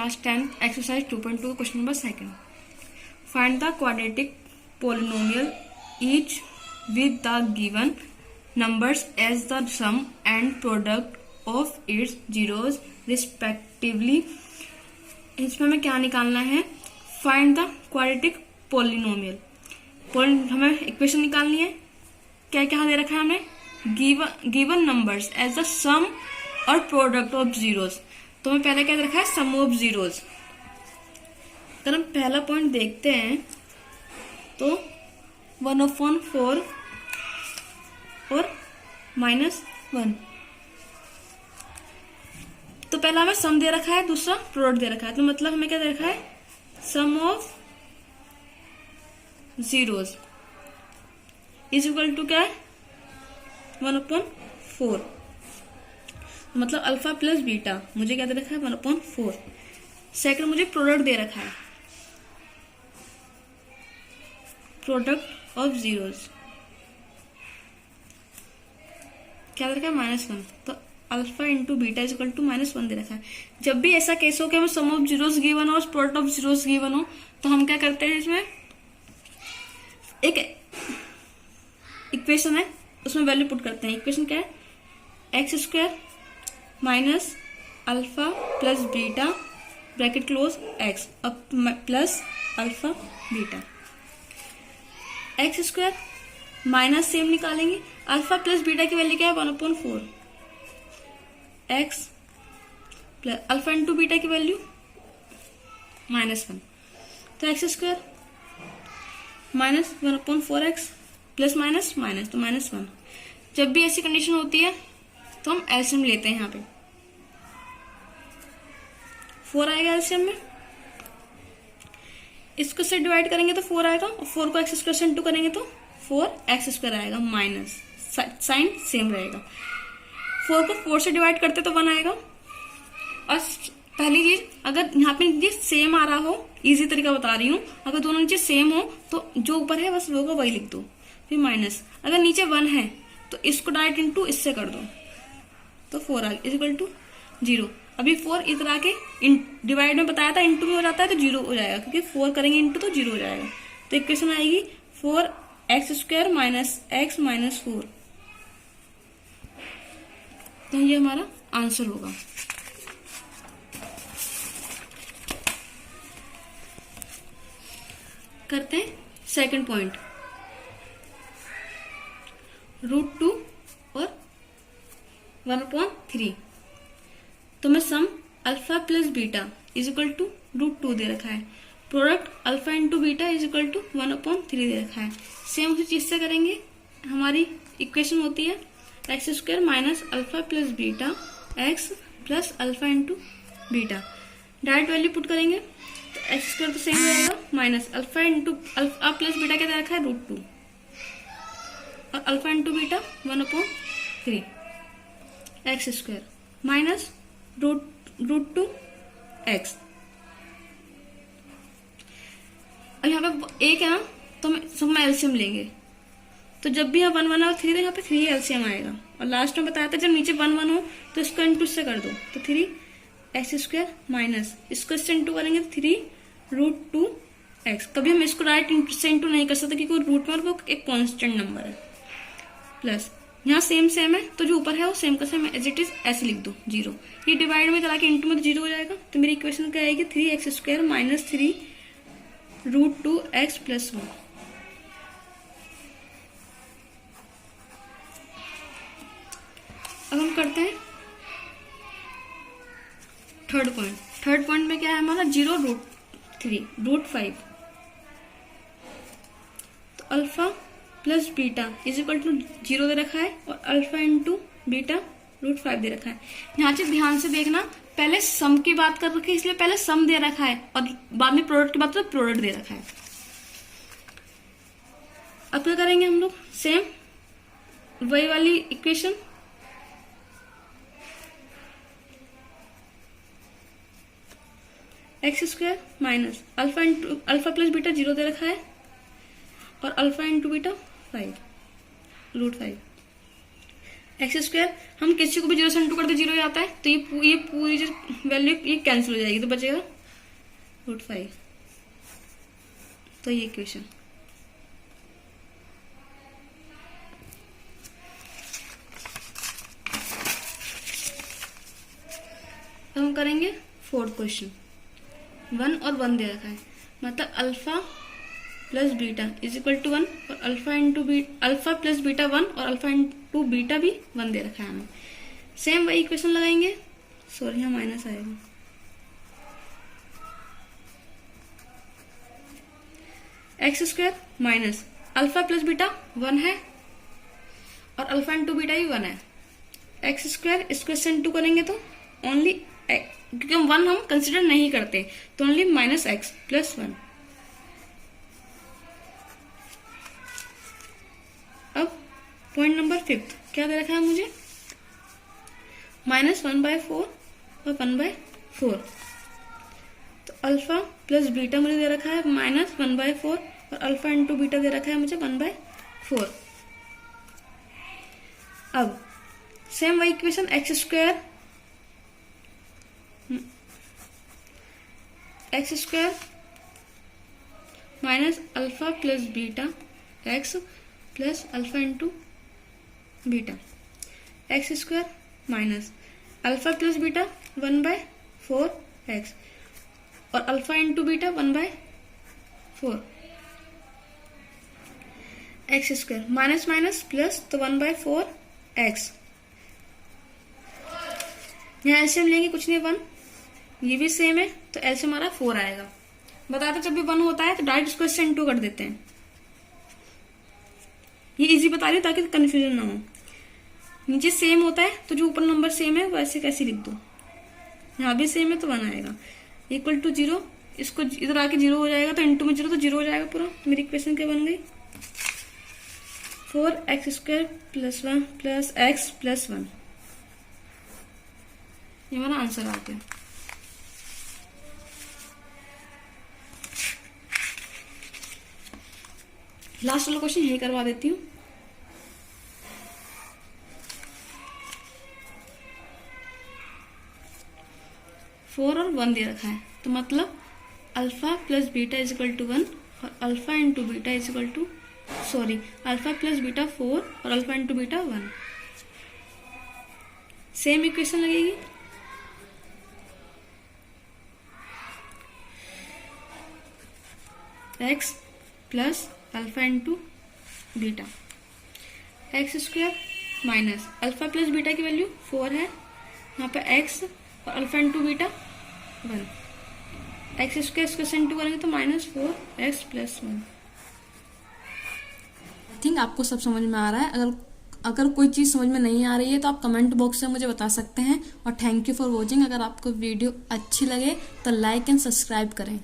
Class 10 exercise 2.2 question number second. Find the quadratic polynomial each with the given numbers as the sum and product of its zeros respectively. इसमें हमें क्या निकालना है? Find the quadratic polynomial. हमें equation निकालनी है. क्या क्या दे रखा है हमें? गिवन नंबर्स एज द सम और प्रोडक्ट ऑफ जीरोस. तो हमें पहले क्या दे रखा है? Sum of zeros. अगर हम पहला पॉइंट देखते हैं तो 1/4 और -1. तो पहला हमें सम दे रखा है, दूसरा प्रोडक्ट दे रखा है. तो मतलब हमें क्या दे रखा है? Sum of zeros is equal to क्या है? 1/4. मतलब अल्फा प्लस बीटा मुझे क्या दे रखा है? 1/4. सेकंड मुझे प्रोडक्ट दे रखा है, प्रोडक्ट ऑफ जीरोस क्या दे रखा है? -1. तो alpha into beta is equal to -1 दे रखा है. जब भी ऐसा केस हो कि हमें सम ऑफ जीरोस गिवन हो और प्रोडक्ट ऑफ जीरोस गिवन हो तो हम क्या करते हैं? इसमें एक इक्वेशन है, उसमें वैल्यू पुट करते हैं. इक्वेशन क्या है? x² minus alpha plus beta bracket close x plus alpha beta. x² minus same निकालेंगे. अल्फा प्लस बीटा की वैल्यू क्या है? 1/4. x plus alpha into beta की वैल्यू -1. तो x² minus 1/4x plus minus minus तो -1. जब भी ऐसी कंडीशन होती है तो हम एलसीएम लेते हैं. यहाँ पे 4 आएगा एलसीएम में. इसको से डिवाइड करेंगे तो 4 आएगा और 4 को x² से इंटू करेंगे तो 4x² आएगा. माइनस साइन सेम रहेगा. 4 को 4 से डिवाइड करते तो 1 आएगा. और पहली चीज, अगर यहाँ पे ये सेम आ रहा हो, इजी तरीका बता रही हूँ, अगर दोनों नीचे सेम हो तो जो ऊपर है बस वो को वही लिख दो. फिर माइनस, अगर नीचे 1 है तो इसको डायरेक्ट इंटू इससे कर दो तो 4 आ इज इक्वल टू 0. अभी 4 इधर आके डिवाइड में बताया था इंटू भी हो जाता है तो 0 हो जाएगा, क्योंकि 4 करेंगे इंटू तो 0 हो जाएगा. तो इक्वेशन आएगी 4x² माइनस x माइनस 4. तो ये हमारा आंसर होगा. करते हैं सेकंड पॉइंट. √2 और 1/3. तो मैं sum alpha plus beta is equal to √2 दे रखा है. Product alpha into beta is equal to 1/3 दे रखा है. सेम उसी चीज से करेंगे. हमारी इक्वेशन होती है x² minus alpha plus beta x plus alpha into beta. Direct value put करेंगे तो x² तो सेम रहेगा minus alpha into alpha plus beta क्या दे रखा है? √2 और alpha into beta 1/3 x² minus √2 x. अब यहाँ पे एक है ना, तो हम एलसीएम लेंगे. तो जब भी यहाँ 1 1 और 3 तो यहाँ पे 3 एलसीएम आएगा. और लास्ट में बताया था जब नीचे 1 1 हो तो इसको इंटू से कर दो तो 3x² माइनस इसको इससे इंटू करेंगे तो 3 √2x. कभी हम इसको डायरेक्ट से इंटू नहीं कर सकते क्योंकि रूट में वो एक कांस्टेंट नंबर है. प्लस यहाँ सेम है तो जो ऊपर है वो सेम का सेम एज इट इज ऐसे लिख दो 0. ये डिवाइड में चला के इंटू में तो 0 हो जाएगा. तो मेरी इक्वेशन क्या आएगी? 3x² minus 3 √2x plus 1. अब हम करते हैं थर्ड पॉइंट. थर्ड पॉइंट में क्या है हमारा? 0√3 √5. तो alpha plus beta is equal to 0 दे रखा है और अल्फा इंटू बीटा √5 दे रखा है. यहाँ से ध्यान से देखना, पहले सम की बात कर रखी है इसलिए पहले सम दे रखा है और बाद में प्रोडक्ट की बात तो प्रोडक्ट दे रखा है. अब क्या करेंगे हम लोग? सेम वही वाली equation. x² minus alpha plus beta 0 दे रखा है और अल्फा इंटू बीटा 5 √5. x² हम किसी को भी 0 से इंटू करते 0 आता है तो ये पूरी जो वैल्यू ये कैंसिल हो जाएगी तो बचेगा √5। तो ये इक्वेशन। अब हम करेंगे 4th क्वेश्चन। 1 और 1 दे रखा है, मतलब alpha plus beta is equal to 1 और अल्फा प्लस बीटा 1 और अल्फा इंटू बीटा भी 1 दे रखा है हमें। सेम वही इक्वेशन लगाएंगे, सॉरी यहाँ माइनस आएगा। X square minus alpha plus beta 1 है और अल्फा इंटू बीटा भी 1 है। एक्स स्क्वायर इसको से इंटू करेंगे तो ओनली, क्योंकि हम 1 हम कंसिडर नहीं करते, तो ओनली माइनस एक्स प्लस 1। अब पॉइंट नंबर 5 क्या दे रखा है मुझे, -1/4 और 1/4। तो अल्फा प्लस बीटा मुझे दे रखा है -1/4 और अल्फा इंटू बीटा दे रखा है मुझे 1/4। अब सेम वही equation, x square minus alpha plus beta x plus alpha into beta, x square minus alpha plus beta 1/4 x और alpha into beta 1/4। X square minus minus plus तो 1/4 x. यहाँ LCM लेंगे, कुछ नहीं 1, ये भी सेम है तो एलसीएम हमारा 4 आएगा। बताते जब भी 1 होता है तो डायरेक्ट इसको इससे इंटू कर देते हैं। ये इजी बता रही हूँ ताकि कंफ्यूजन ना हो। नीचे सेम होता है तो जो ऊपर नंबर सेम है वो ऐसे कैसे लिख दो, यहाँ भी सेम है तो 1 आएगा। इक्वल टू 0, इसको इधर आके 0 हो जाएगा तो इंटू में 0 तो 0 हो जाएगा पूरा। मेरी इक्वेशन क्या बन गई, 4x² plus 1 plus x plus 1। ये हमारा आंसर आ गया। लास्ट वाला क्वेश्चन यही करवा देती हूँ। फोर और 1 दे रखा है तो मतलब alpha plus beta is equal to 1 और alpha into beta is equal to, sorry alpha plus beta 4 और alpha into beta 1। Same equation लगेगी। X plus alpha into beta, x square minus alpha plus beta की value 4 है, यहाँ पे x और alpha into beta 1। X square इसको into करेंगे तो -4x प्लस 1। आई थिंक आपको सब समझ में आ रहा है। अगर कोई चीज़ समझ में नहीं आ रही है तो आप कमेंट बॉक्स में मुझे बता सकते हैं। और थैंक यू फॉर वॉचिंग। अगर आपको वीडियो अच्छी लगे तो लाइक एंड सब्सक्राइब करें।